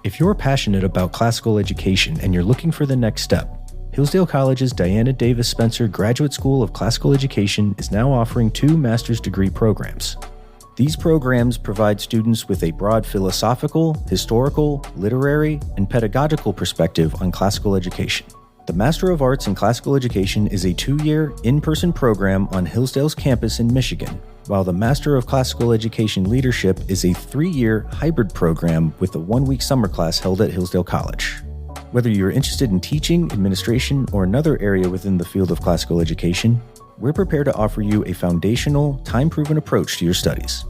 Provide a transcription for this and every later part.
If you're passionate about classical education and you're looking for the next step, Hillsdale College's Diana Davis Spencer Graduate School of Classical Education is now offering 2 master's degree programs. These programs provide students with a broad philosophical, historical, literary, and pedagogical perspective on classical education. The Master of Arts in Classical Education is a 2-year, in-person program on Hillsdale's campus in Michigan, while the Master of Classical Education Leadership is a 3-year hybrid program with a 1-week summer class held at Hillsdale College. Whether you're interested in teaching, administration, or another area within the field of classical education, we're prepared to offer you a foundational, time-proven approach to your studies.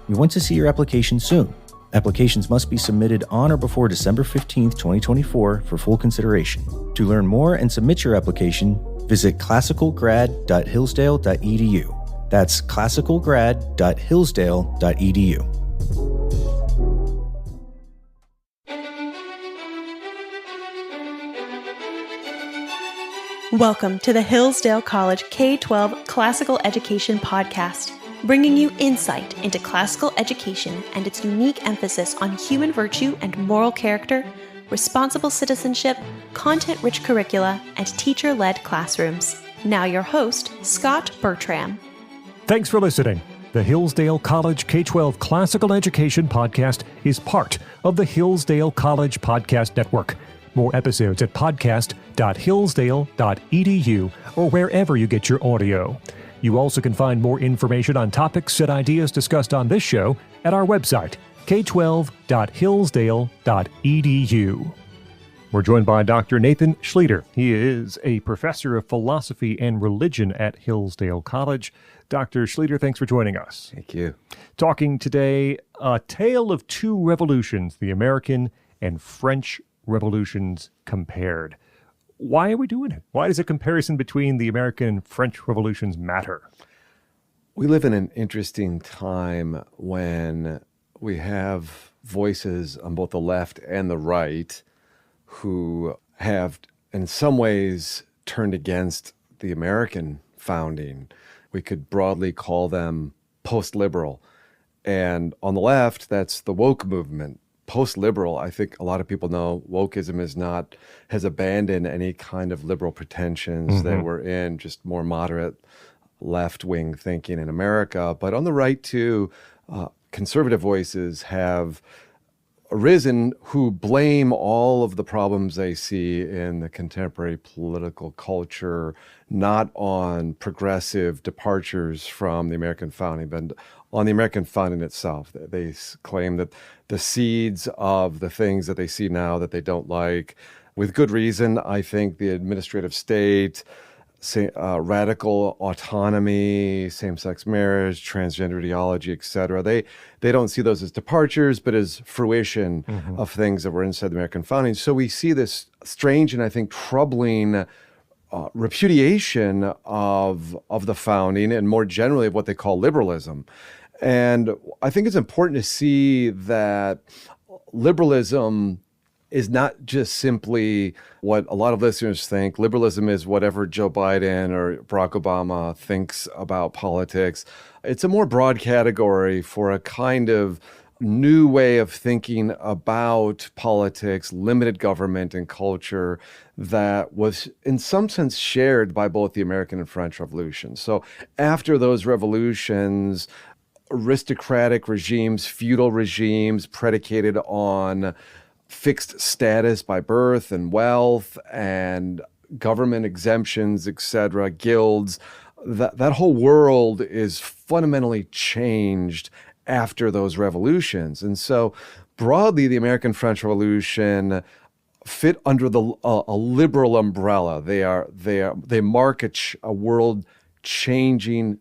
We want to see your application soon. Applications must be submitted on or before December 15, 2024 for full consideration. To learn more and submit your application, visit classicalgrad.hillsdale.edu. That's classicalgrad.hillsdale.edu. Welcome to the Hillsdale College K-12 Classical Education Podcast, bringing you insight into classical education and its unique emphasis on human virtue and moral character, responsible citizenship, content-rich curricula, and teacher-led classrooms. Now your host, Scot Bertram. Thanks for listening. The Hillsdale College K-12 Classical Education Podcast is part of the Hillsdale College Podcast Network. More episodes at podcast.hillsdale.edu or wherever you get your audio. You also can find more information on topics and ideas discussed on this show at our website, k12.hillsdale.edu. We're joined by Dr. Nathan Schlueter. He is a professor of philosophy and religion at Hillsdale College. Dr. Schlueter, thanks for joining us. Thank you. Talking today, a tale of 2 revolutions, the American and French revolutions compared. Why are we doing it? Why does a comparison between the American and French revolutions matter? We live in an interesting time when we have voices on both the left and the right who have, in some ways, turned against the American founding. We could broadly call them post-liberal. And on the left, that's the woke movement. Post-liberal, I think a lot of people know wokeism has abandoned any kind of liberal pretensions that were in just more moderate left-wing thinking in America. But on the right, too, conservative voices have arisen who blame all of the problems they see in the contemporary political culture, not on progressive departures from the American founding, but on the American founding itself. They claim that the seeds of the things that they see now that they don't like, with good reason, I think the administrative state, radical autonomy, same-sex marriage, transgender ideology, etc. They don't see those as departures, but as fruition of things that were inside the American founding. So we see this strange and I think troubling repudiation of the founding and more generally of what they call liberalism. And I think it's important to see that liberalism is not just simply what a lot of listeners think. Liberalism is whatever Joe Biden or Barack Obama thinks about politics. It's a more broad category for a kind of new way of thinking about politics, limited government, and culture that was in some sense shared by both the American and French revolutions. So after those revolutions, aristocratic regimes, feudal regimes predicated on fixed status by birth and wealth and government exemptions, etc., guilds, that whole world is fundamentally changed after those revolutions. And so broadly, the American French Revolution fit under a liberal umbrella. They mark a world changing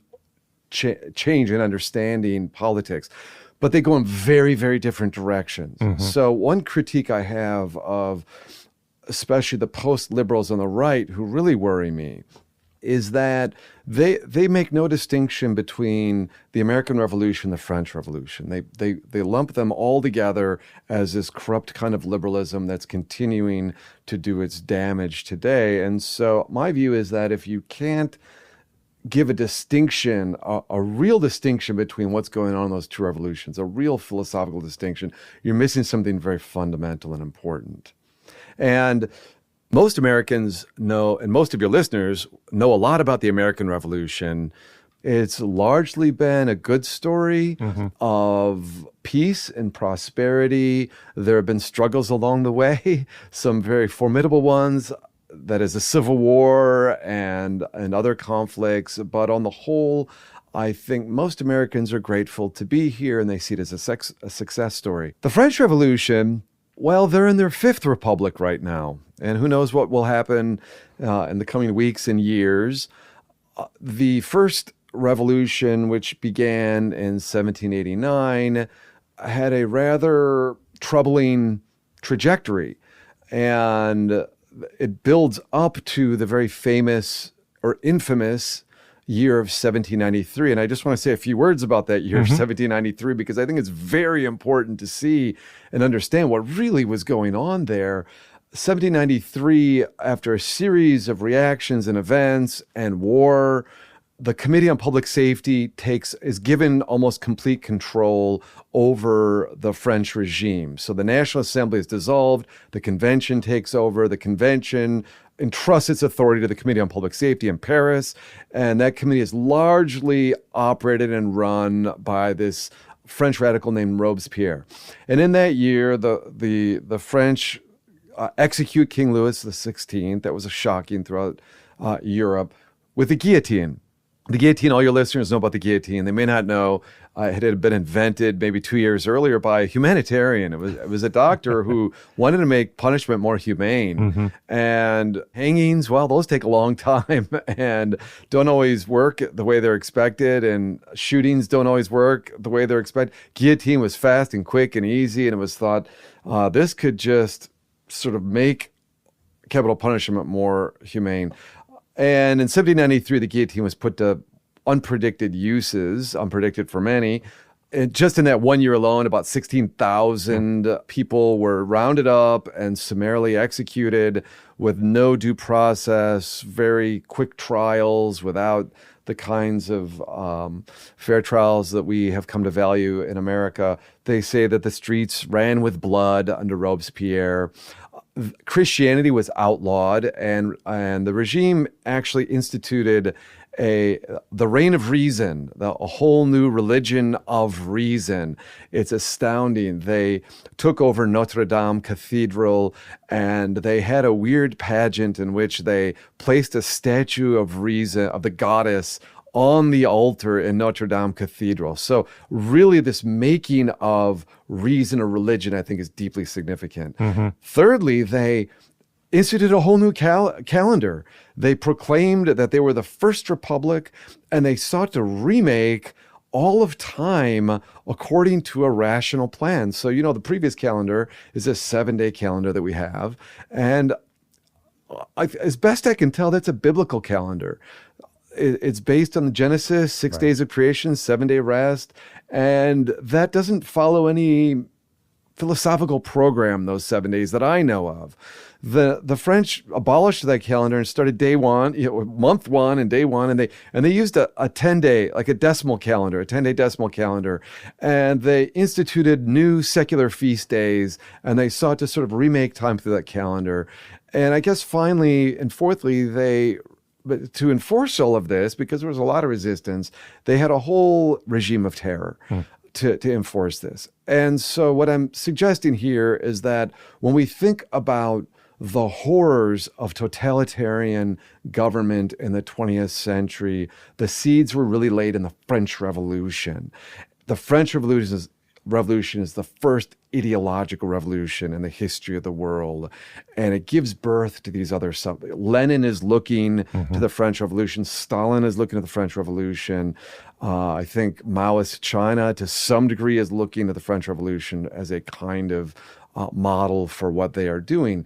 change in understanding politics. But they go in very, very different directions. So one critique I have of especially the post-liberals on the right who really worry me is that they make no distinction between the American Revolution and the French Revolution. They lump them all together as this corrupt kind of liberalism that's continuing to do its damage today. And so my view is that if you can't give a distinction, a real distinction between what's going on in those two revolutions, a real philosophical distinction, you're missing something very fundamental and important. And most Americans know, and most of your listeners know a lot about the American Revolution. It's largely been a good story of peace and prosperity. There have been struggles along the way, some very formidable ones. That is a civil war and other conflicts. But on the whole, I think most Americans are grateful to be here and they see it as a success story. The French Revolution, well, they're in their fifth republic right now. And who knows what will happen in the coming weeks and years. The first revolution, which began in 1789, had a rather troubling trajectory. And it builds up to the very famous or infamous year of 1793. And I just want to say a few words about that year of 1793, because I think it's very important to see and understand what really was going on there. 1793, after a series of reactions and events and war, the Committee on Public Safety is given almost complete control over the French regime. So the National Assembly is dissolved, the convention takes over, the convention entrusts its authority to the Committee on Public Safety in Paris, and that committee is largely operated and run by this French radical named Robespierre. And in that year, the French execute King Louis XVI. That was shocking throughout Europe with the guillotine. The guillotine, all your listeners know about the guillotine. They may not know it had been invented maybe 2 years earlier by a humanitarian. It was a doctor who wanted to make punishment more humane. And hangings, well, those take a long time and don't always work the way they're expected. And shootings don't always work the way they're expected. Guillotine was fast and quick and easy. And it was thought this could just sort of make capital punishment more humane. And in 1793, the guillotine was put to unpredicted uses, unpredicted for many. And just in that 1 year alone, about 16,000 people were rounded up and summarily executed with no due process, very quick trials without the kinds of fair trials that we have come to value in America. They say that the streets ran with blood under Robespierre. Christianity was outlawed, and the regime actually instituted the reign of reason, a whole new religion of reason. It's astounding. They took over Notre Dame Cathedral, and they had a weird pageant in which they placed a statue of reason, of the goddess, on the altar in Notre Dame Cathedral. So really this making of reason a religion, I think, is deeply significant. Thirdly, they instituted a whole new calendar. They proclaimed that they were the first republic, and they sought to remake all of time according to a rational plan. So, the previous calendar is a 7-day calendar that we have. And as best I can tell, that's a biblical calendar. It's based on the Genesis, 6 days of creation, 7-day rest. And that doesn't follow any philosophical program, those 7 days that I know of. The French abolished that calendar and started day one, month one and day one, and they used a 10-day, like a decimal calendar, a 10-day decimal calendar, and they instituted new secular feast days, and they sought to sort of remake time through that calendar. And I guess finally and fourthly, but to enforce all of this, because there was a lot of resistance, they had a whole regime of terror to enforce this. And so what I'm suggesting here is that when we think about the horrors of totalitarian government in the 20th century, the seeds were really laid in the French Revolution. The French Revolution is the first ideological revolution in the history of the world. And it gives birth to these other Lenin is looking to the French Revolution. Stalin is looking at the French Revolution. I think Maoist China, to some degree, is looking at the French Revolution as a kind of model for what they are doing.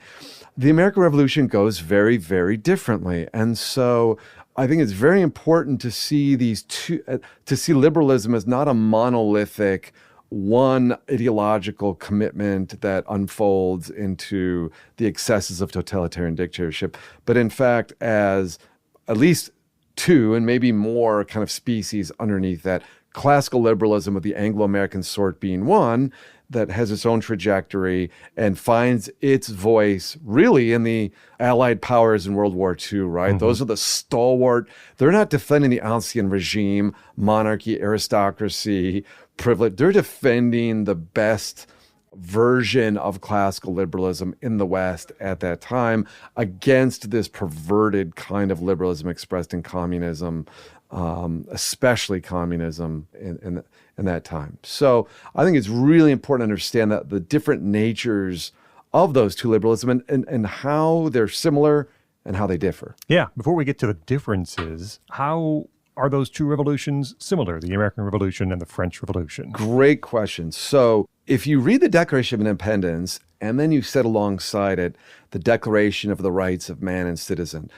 The American Revolution goes very, very differently. And so I think it's very important to see to see liberalism as not a monolithic one ideological commitment that unfolds into the excesses of totalitarian dictatorship, but in fact as at least two and maybe more kind of species underneath that. Classical liberalism of the Anglo-American sort being one that has its own trajectory and finds its voice really in the Allied powers in World War II, right? Those are the stalwart. They're not defending the Alcyon regime, monarchy, aristocracy, privilege. They're defending the best version of classical liberalism in the West at that time against this perverted kind of liberalism expressed in communism, especially communism in that time. So I think it's really important to understand that the different natures of those two liberalism and how they're similar and how they differ. Yeah. Before we get to the differences, how are those two revolutions similar, the American Revolution and the French Revolution? Great question. So if you read the Declaration of Independence and then you set alongside it the Declaration of the Rights of Man and Citizen,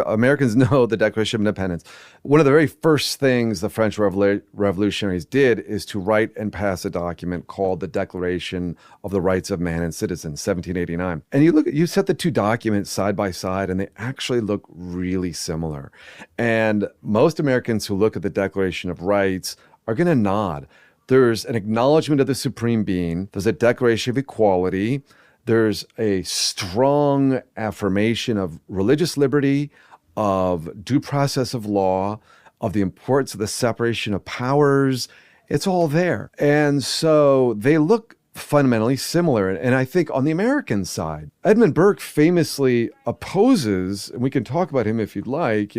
Americans know the Declaration of Independence. One of the very first things the French revolutionaries did is to write and pass a document called the Declaration of the Rights of Man and Citizen, 1789. And you set the two documents side by side and they actually look really similar. And most Americans who look at the Declaration of Rights are going to nod. There's an acknowledgement of the supreme being. There's a declaration of equality. There's a strong affirmation of religious liberty, of due process of law, of the importance of the separation of powers. It's all there. And so they look fundamentally similar. And I think on the American side, Edmund Burke famously opposes, and we can talk about him if you'd like,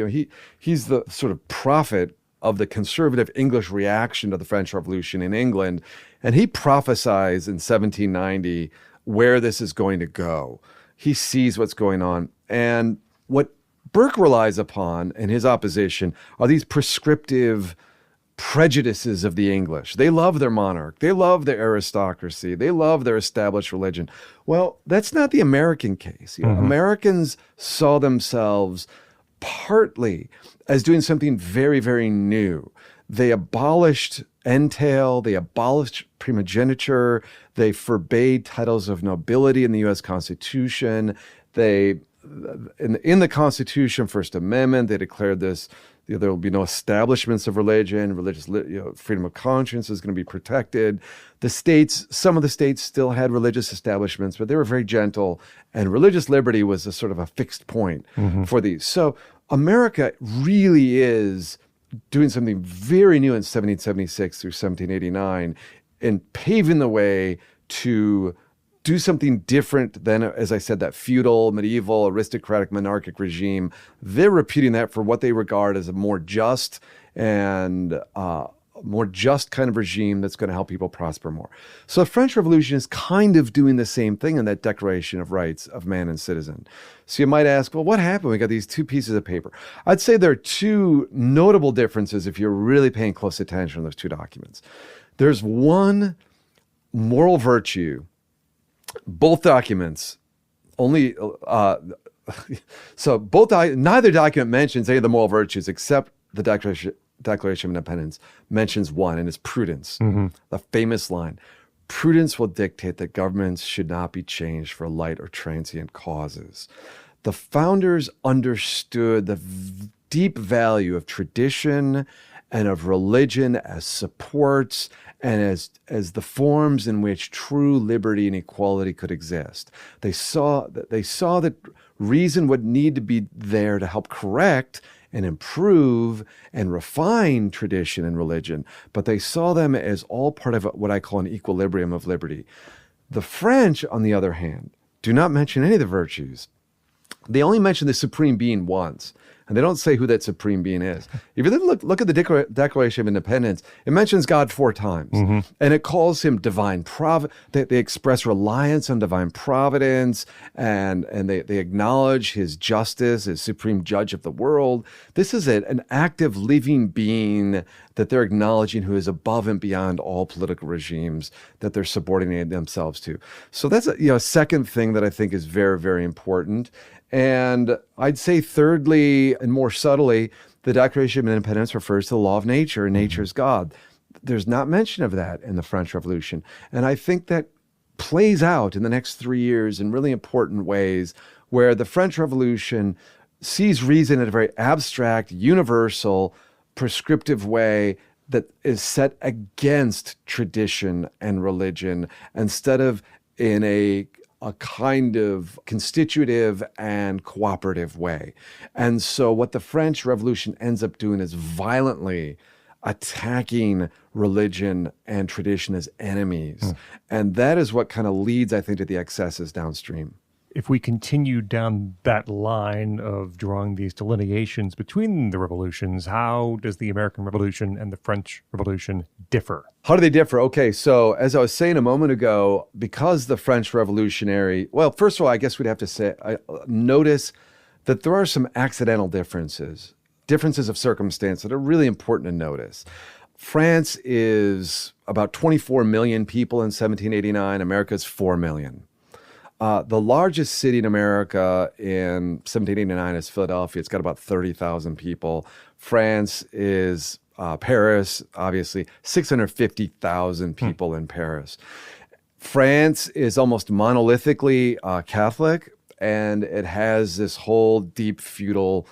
he's the sort of prophet of the conservative English reaction to the French Revolution in England. And he prophesies in 1790 where this is going to go. He sees what's going on. And what Burke relies upon in his opposition are these prescriptive prejudices of the English. They love their monarch. They love their aristocracy. They love their established religion. Well, that's not the American case. Americans saw themselves partly as doing something very, very new. They abolished entail, they abolished primogeniture, they forbade titles of nobility in the U.S. Constitution. They, in the Constitution, First Amendment, they declared this, there will be no establishments of religion, religious freedom of conscience is going to be protected. The states, some of the states still had religious establishments, but they were very gentle, and religious liberty was a sort of a fixed point for these. So America really is doing something very new in 1776 through 1789 and paving the way to do something different than, as I said, that feudal, medieval, aristocratic, monarchic regime. They're repeating that for what they regard as a more just and more just kind of regime that's going to help people prosper more. So the French Revolution is kind of doing the same thing in that Declaration of Rights of Man and Citizen. So you might ask, well, what happened? We got these two pieces of paper. I'd say there are two notable differences if you're really paying close attention to those two documents. There's one moral virtue. Both documents only, neither document mentions any of the moral virtues except the Declaration of Independence mentions one, and it's prudence. The famous line, prudence will dictate that governments should not be changed for light or transient causes. The founders understood the deep value of tradition and of religion as supports and as the forms in which true liberty and equality could exist. They saw that reason would need to be there to help correct and improve and refine tradition and religion, but they saw them as all part of what I call an equilibrium of liberty. The French, on the other hand, do not mention any of the virtues. They only mention the supreme being once, and they don't say who that supreme being is. If you look at the Declaration of Independence, it mentions God 4 times, and it calls him divine providence. They express reliance on divine providence, and they acknowledge his justice as supreme judge of the world. This is an active living being that they're acknowledging who is above and beyond all political regimes that they're subordinating themselves to. So that's a second thing that I think is very, very important. And I'd say thirdly, and more subtly, the Declaration of Independence refers to the law of nature, and nature is God. There's not mention of that in the French Revolution. And I think that plays out in the next 3 years in really important ways, where the French Revolution sees reason in a very abstract, universal, prescriptive way that is set against tradition and religion instead of in a kind of constitutive and cooperative way. And so what the French Revolution ends up doing is violently attacking religion and tradition as enemies. And that is what kind of leads, I think, to the excesses downstream. If we continue down that line of drawing these delineations between the revolutions, how does the American Revolution and the French Revolution differ? How do they differ? Okay, so as I was saying a moment ago, because the French Revolutionary, well, first of all, I guess we'd have to say, notice that there are some accidental differences of circumstance that are really important to notice. France is about 24 million people in 1789. America's 4 million. The largest city in America in 1789 is Philadelphia. It's got about 30,000 people. France is Paris, obviously, 650,000 people in Paris. France is almost monolithically Catholic, and it has this whole deep feudal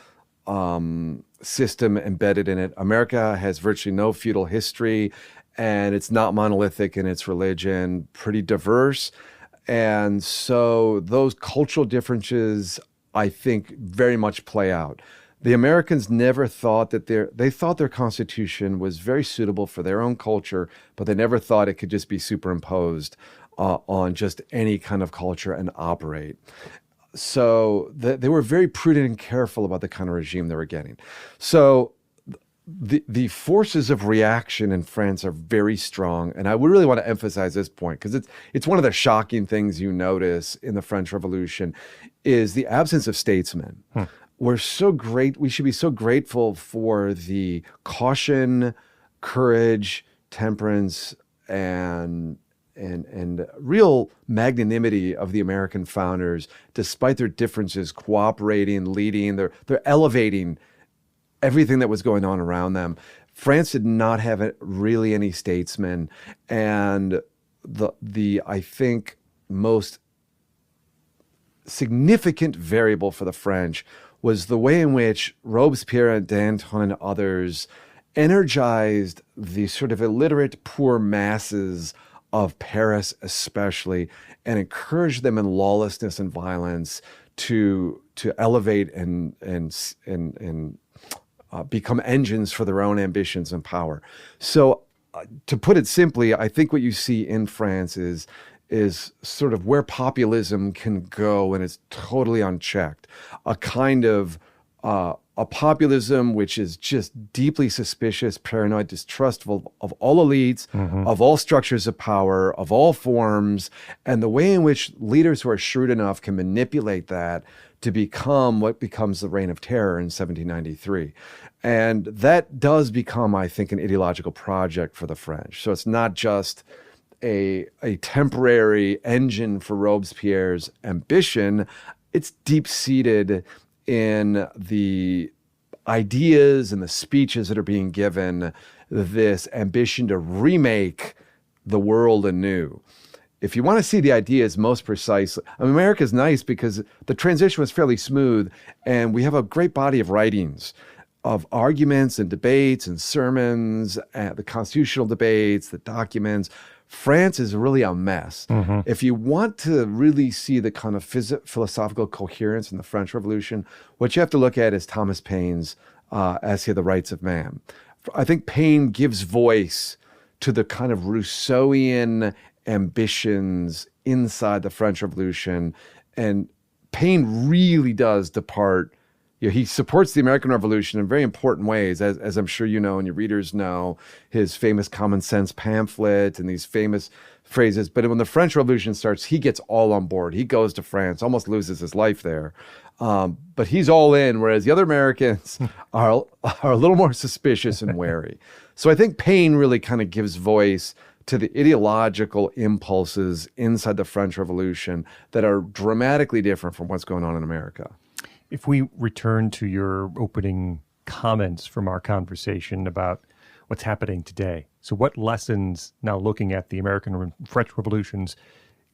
system embedded in it. America has virtually no feudal history, and it's not monolithic in its religion, pretty diverse. And so those cultural differences, I think, very much play out. The Americans never thought that they thought their Constitution was very suitable for their own culture, but they never thought it could just be superimposed on just any kind of culture and operate. So they were very prudent and careful about the kind of regime they were getting. So the forces of reaction in France are very strong, and I would really want to emphasize this point because it's one of the shocking things you notice in the French Revolution is the absence of statesmen. We should be so grateful for the caution, courage, temperance, and real magnanimity of the American founders, despite their differences, cooperating, leading, they're elevating everything that was going on around them. France did not have really any statesmen. And the I think, most significant variable for the French was the way in which Robespierre and Danton and others energized the sort of illiterate poor masses of Paris especially, and encouraged them in lawlessness and violence to elevate and become engines for their own ambitions and power. So to put it simply, I think what you see in France is sort of where populism can go when it's totally unchecked. A kind of a populism which is just deeply suspicious, paranoid, distrustful of all elites, of all structures of power, of all forms, and the way in which leaders who are shrewd enough can manipulate that to become what becomes the Reign of Terror in 1793. And that does become, I think, an ideological project for the French. So it's not just a temporary engine for Robespierre's ambition. It's deep-seated in the ideas and the speeches that are being given, this ambition to remake the world anew. If you want to see the ideas most precisely, America's nice because the transition was fairly smooth, and we have a great body of writings, of arguments and debates and sermons, the constitutional debates, the documents. France is really a mess. If you want to really see the kind of philosophical coherence in the French Revolution, what you have to look at is Thomas Paine's Essay of the Rights of Man. I think Paine gives voice to the kind of Rousseauian ambitions inside the French Revolution. And Paine really does depart. He supports the American Revolution in very important ways, as I'm sure you know and your readers know, his famous Common Sense pamphlet and these famous phrases. But when the French Revolution starts, he gets all on board. He goes to France, almost loses his life there. But he's all in, whereas the other Americans are a little more suspicious and wary. So I think Paine really kind of gives voice to the ideological impulses inside the French Revolution that are dramatically different from what's going on in America. If we return to your opening comments from our conversation about what's happening today, so what lessons, now looking at the American and French revolutions,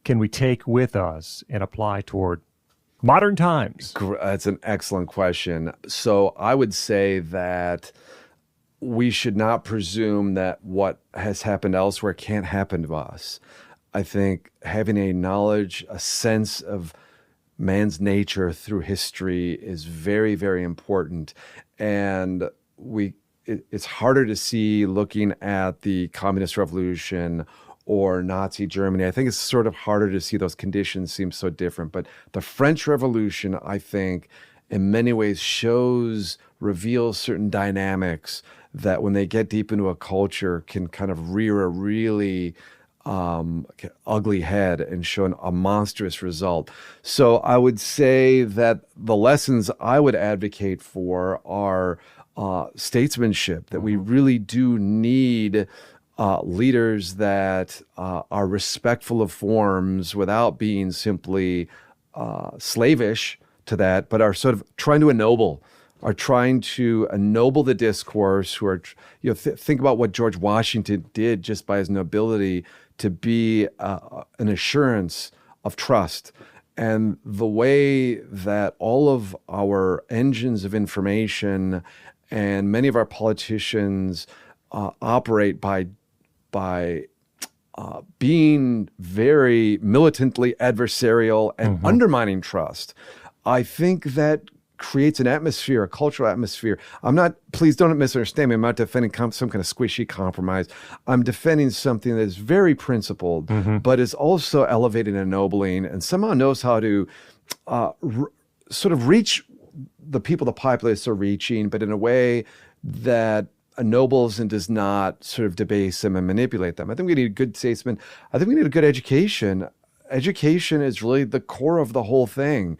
can we take with us and apply toward Modern times. That's an excellent question. So I would say that we should not presume that what has happened elsewhere can't happen to us. I think having a knowledge, a sense of man's nature through history is very, very important. And it's harder to see looking at the communist revolution or Nazi Germany. I think it's sort of harder to see those conditions seem so different. But the French Revolution, I think, in many ways reveals certain dynamics that when they get deep into a culture can kind of rear a really ugly head and show a monstrous result. So I would say that the lessons I would advocate for are statesmanship, that we really do need leaders that are respectful of forms without being simply slavish to that, but are sort of trying to ennoble the discourse, who are, think about what George Washington did just by his nobility to be an assurance of trust. And the way that all of our engines of information and many of our politicians operate by being very militantly adversarial and undermining trust, I think that creates an atmosphere, a cultural atmosphere. Please don't misunderstand me. I'm not defending some kind of squishy compromise. I'm defending something that is very principled, but is also elevating and ennobling, and somehow knows how to sort of reach the people the populace are reaching, but in a way that ennobles and does not sort of debase them and manipulate them. I think we need a good statesman. I think we need a good education. Education is really the core of the whole thing.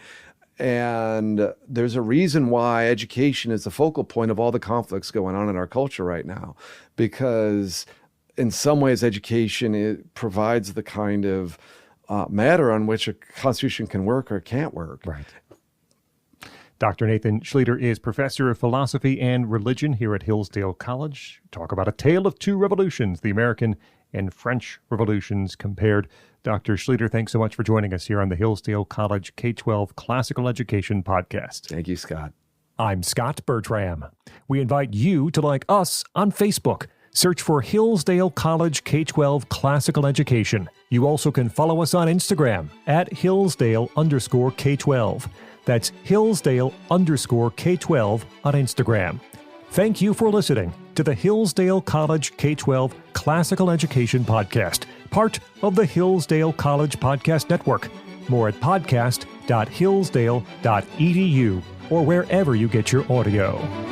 And there's a reason why education is the focal point of all the conflicts going on in our culture right now, because in some ways education provides the kind of matter on which a constitution can work or can't work. Right. Dr. Nathan Schlueter is professor of philosophy and religion here at Hillsdale College. Talk about a tale of two revolutions, the American and French revolutions compared. Dr. Schlueter, thanks so much for joining us here on the Hillsdale College K-12 Classical Education Podcast. Thank you, Scott. I'm Scot Bertram. We invite you to like us on Facebook. Search for Hillsdale College K-12 Classical Education. You also can follow us on Instagram at Hillsdale_K-12. That's Hillsdale_K-12 on Instagram. Thank you for listening to the Hillsdale College K-12 Classical Education Podcast, part of the Hillsdale College Podcast Network. More at podcast.hillsdale.edu or wherever you get your audio.